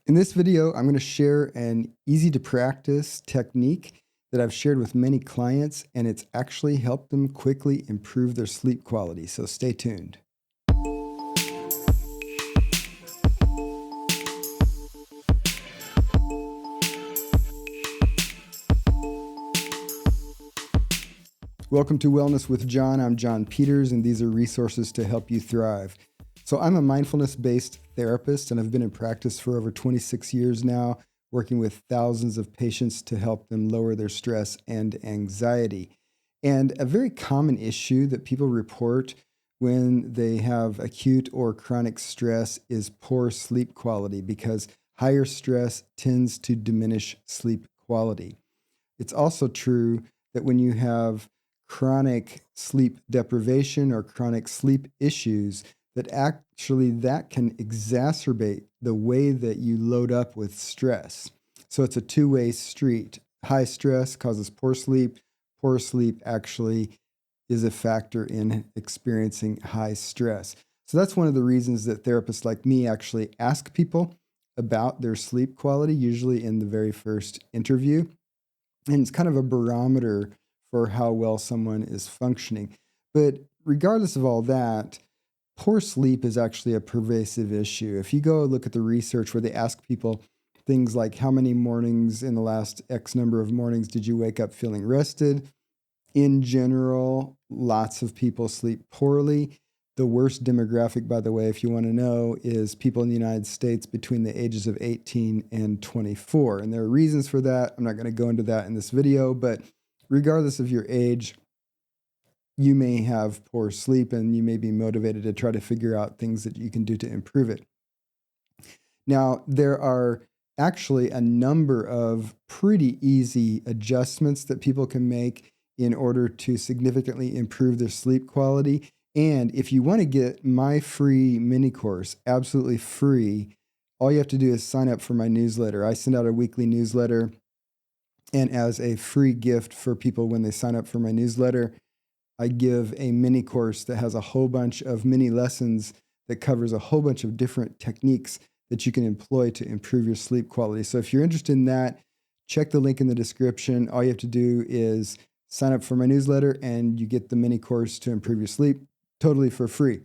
In this video, I'm going to share an easy to practice technique that I've shared with many clients, and it's actually helped them quickly improve their sleep quality. So stay tuned. Welcome to Wellness with John. I'm John Peters, and these are resources to help you thrive. So I'm a mindfulness-based therapist, and I've been in practice for over 26 years now, working with thousands of patients to help them lower their stress and anxiety. And a very common issue that people report when they have acute or chronic stress is poor sleep quality, because higher stress tends to diminish sleep quality. It's also true that when you have chronic sleep deprivation or chronic sleep issues, that can exacerbate the way that you load up with stress. So it's a two-way street. High stress causes poor sleep. Poor sleep actually is a factor in experiencing high stress. So that's one of the reasons that therapists like me actually ask people about their sleep quality, usually in the very first interview. And it's kind of a barometer for how well someone is functioning. But regardless of all that, poor sleep is actually a pervasive issue. If you go look at the research where they ask people things like how many mornings in the last X number of mornings did you wake up feeling rested? In general, lots of people sleep poorly. The worst demographic, by the way, if you want to know, is people in the United States between the ages of 18 and 24. And there are reasons for that. I'm not going to go into that in this video, but regardless of your age, you may have poor sleep and you may be motivated to try to figure out things that you can do to improve it. Now, there are actually a number of pretty easy adjustments that people can make in order to significantly improve their sleep quality. And if you want to get my free mini course, absolutely free, all you have to do is sign up for my newsletter. I send out a weekly newsletter, and as a free gift for people when they sign up for my newsletter, I give a mini course that has a whole bunch of mini lessons that covers a whole bunch of different techniques that you can employ to improve your sleep quality. So if you're interested in that, check the link in the description. All you have to do is sign up for my newsletter and you get the mini course to improve your sleep totally for free.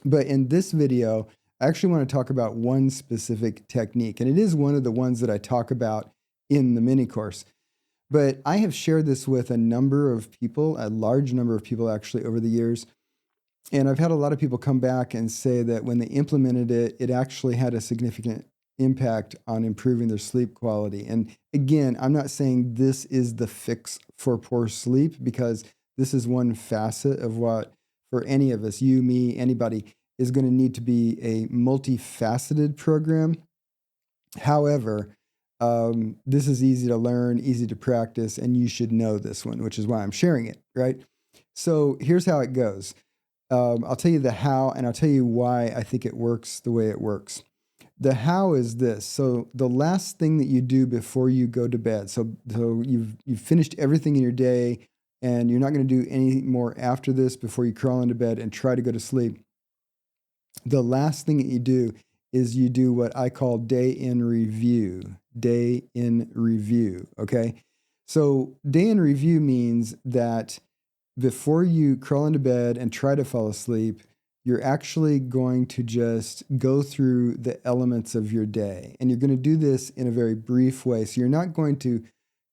But in this video, I actually want to talk about one specific technique, and it is one of the ones that I talk about in the mini course. But I have shared this with a number of people, a large number of people actually over the years. And I've had a lot of people come back and say that when they implemented it, it actually had a significant impact on improving their sleep quality. And again, I'm not saying this is the fix for poor sleep, because this is one facet of what, for any of us, you, me, anybody, is going to need to be a multifaceted program. However, this is easy to learn, easy to practice, and you should know this one, which is why I'm sharing it, right? So here's how it goes. I'll tell you the how, and I'll tell you why I think it works the way it works. The how is this. So the last thing that you do before you go to bed, so you've finished everything in your day, and you're not going to do any more after this before you crawl into bed and try to go to sleep. The last thing that you do is you do what I call day in review. Day in review, okay? So day in review means that before you crawl into bed and try to fall asleep, you're actually going to just go through the elements of your day. And you're going to do this in a very brief way. So you're not going to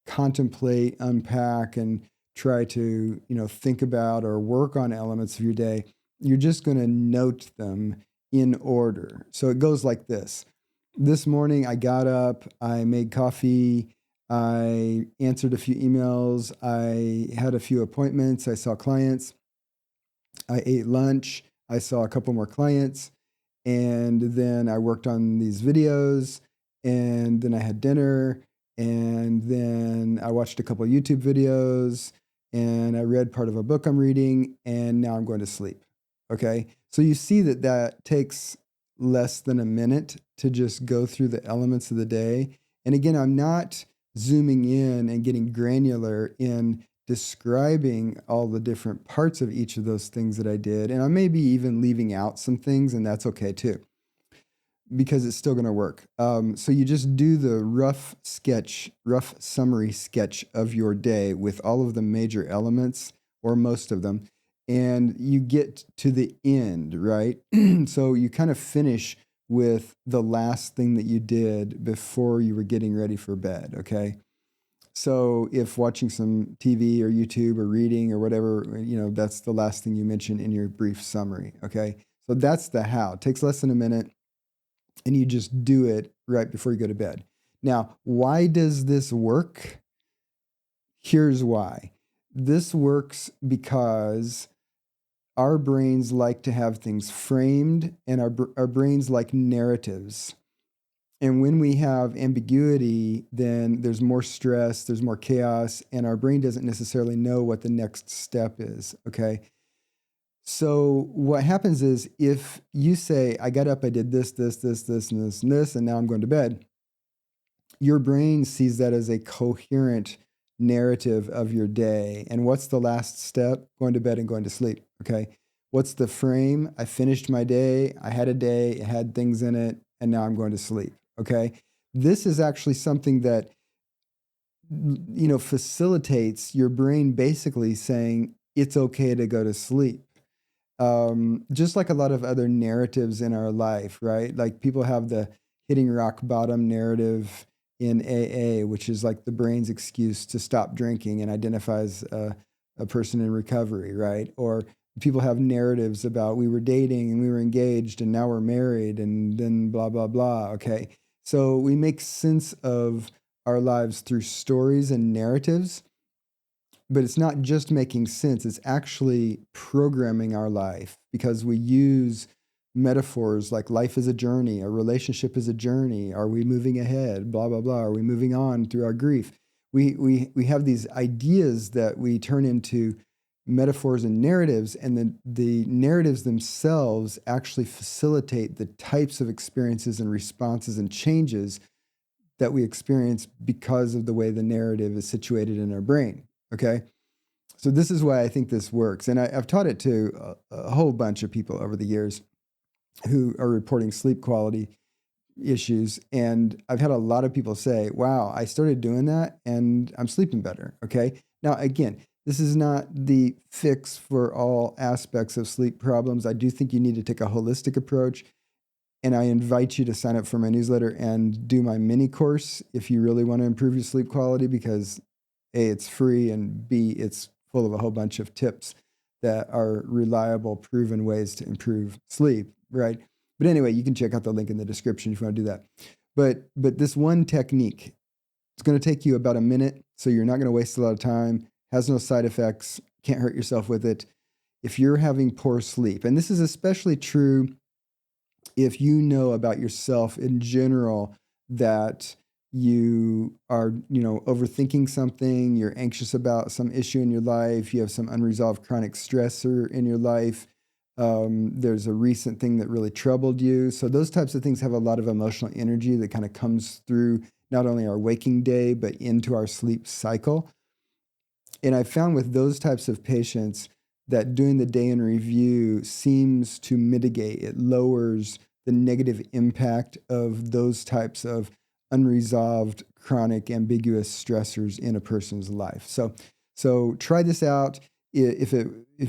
contemplate, unpack, and try to, think about or work on elements of your day. You're just going to note them in order. So it goes like this. This morning I got up, I made coffee, I answered a few emails, I had a few appointments, I saw clients, I ate lunch, I saw a couple more clients, and then I worked on these videos, and then I had dinner, and then I watched a couple YouTube videos, and I read part of a book I'm reading, and now I'm going to sleep. Okay? So you see that takes less than a minute to just go through the elements of the day. And again, I'm not zooming in and getting granular in describing all the different parts of each of those things that I did. And I may be even leaving out some things, and that's okay too. because it's still going to work. So you just do the rough summary sketch of your day with all of the major elements or most of them, and you get to the end, right? So you kind of finish with the last thing that you did before you were getting ready for bed, okay? So if watching some TV or YouTube or reading or whatever, that's the last thing you mention in your brief summary, okay? So that's the how. It takes less than a minute, and you just do it right before you go to bed. Now, why does this work? Here's why. This works because our brains like to have things framed, and our brains like narratives. And when we have ambiguity, then there's more stress, there's more chaos, and our brain doesn't necessarily know what the next step is, okay? So what happens is if you say, I got up, I did this, and this, and now I'm going to bed, your brain sees that as a coherent narrative of your day. And what's the last step? Going to bed and going to sleep, okay? What's the frame? I finished my day, I had a day, it had things in it, and now I'm going to sleep, okay? This is actually something that, facilitates your brain basically saying it's okay to go to sleep. Just like a lot of other narratives in our life, right? Like people have the hitting rock bottom narrative in AA, which is like the brain's excuse to stop drinking and identifies a person in recovery, right? Or people have narratives about we were dating and we were engaged and now we're married and then blah, blah, blah. Okay. So we make sense of our lives through stories and narratives. But it's not just making sense, it's actually programming our life because we use metaphors like life is a journey, a relationship is a journey, are we moving ahead, blah, blah, blah, are we moving on through our grief? We have these ideas that we turn into metaphors and narratives, and the narratives themselves actually facilitate the types of experiences and responses and changes that we experience because of the way the narrative is situated in our brain. Okay, so this is why I think this works. And I've taught it to a whole bunch of people over the years who are reporting sleep quality issues. And I've had a lot of people say, wow, I started doing that and I'm sleeping better. Okay, now again, this is not the fix for all aspects of sleep problems. I do think you need to take a holistic approach. And I invite you to sign up for my newsletter and do my mini course if you really want to improve your sleep quality, because A, it's free, and B, it's full of a whole bunch of tips that are reliable, proven ways to improve sleep, right? But anyway, you can check out the link in the description if you want to do that. But this one technique, it's going to take you about a minute, so you're not going to waste a lot of time, has no side effects, can't hurt yourself with it. If you're having poor sleep, and this is especially true if you know about yourself in general, that you are, overthinking something, you're anxious about some issue in your life, you have some unresolved chronic stressor in your life, there's a recent thing that really troubled you. So those types of things have a lot of emotional energy that kind of comes through not only our waking day, but into our sleep cycle. And I found with those types of patients that doing the day in review seems to mitigate, it lowers the negative impact of those types of unresolved, chronic, ambiguous stressors in a person's life. So try this out. If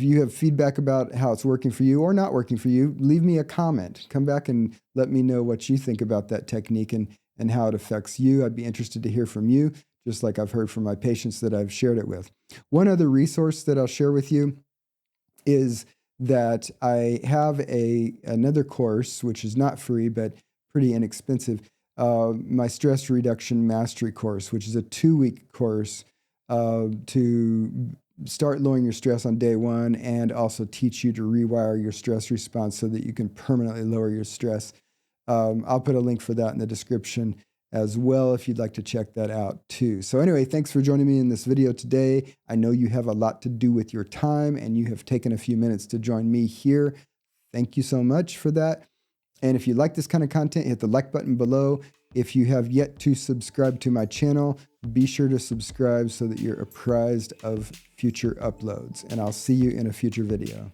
you have feedback about how it's working for you or not working for you, leave me a comment. Come back and let me know what you think about that technique and how it affects you. I'd be interested to hear from you, just like I've heard from my patients that I've shared it with. One other resource that I'll share with you is that I have another course, which is not free, but pretty inexpensive, my Stress Reduction Mastery course, which is a 2-week course to start lowering your stress on day one and also teach you to rewire your stress response so that you can permanently lower your stress. I'll put a link for that in the description as well if you'd like to check that out too. So anyway, thanks for joining me in this video today. I know you have a lot to do with your time and you have taken a few minutes to join me here. Thank you so much for that. And if you like this kind of content, hit the like button below. If you have yet to subscribe to my channel, be sure to subscribe so that you're apprised of future uploads. And I'll see you in a future video.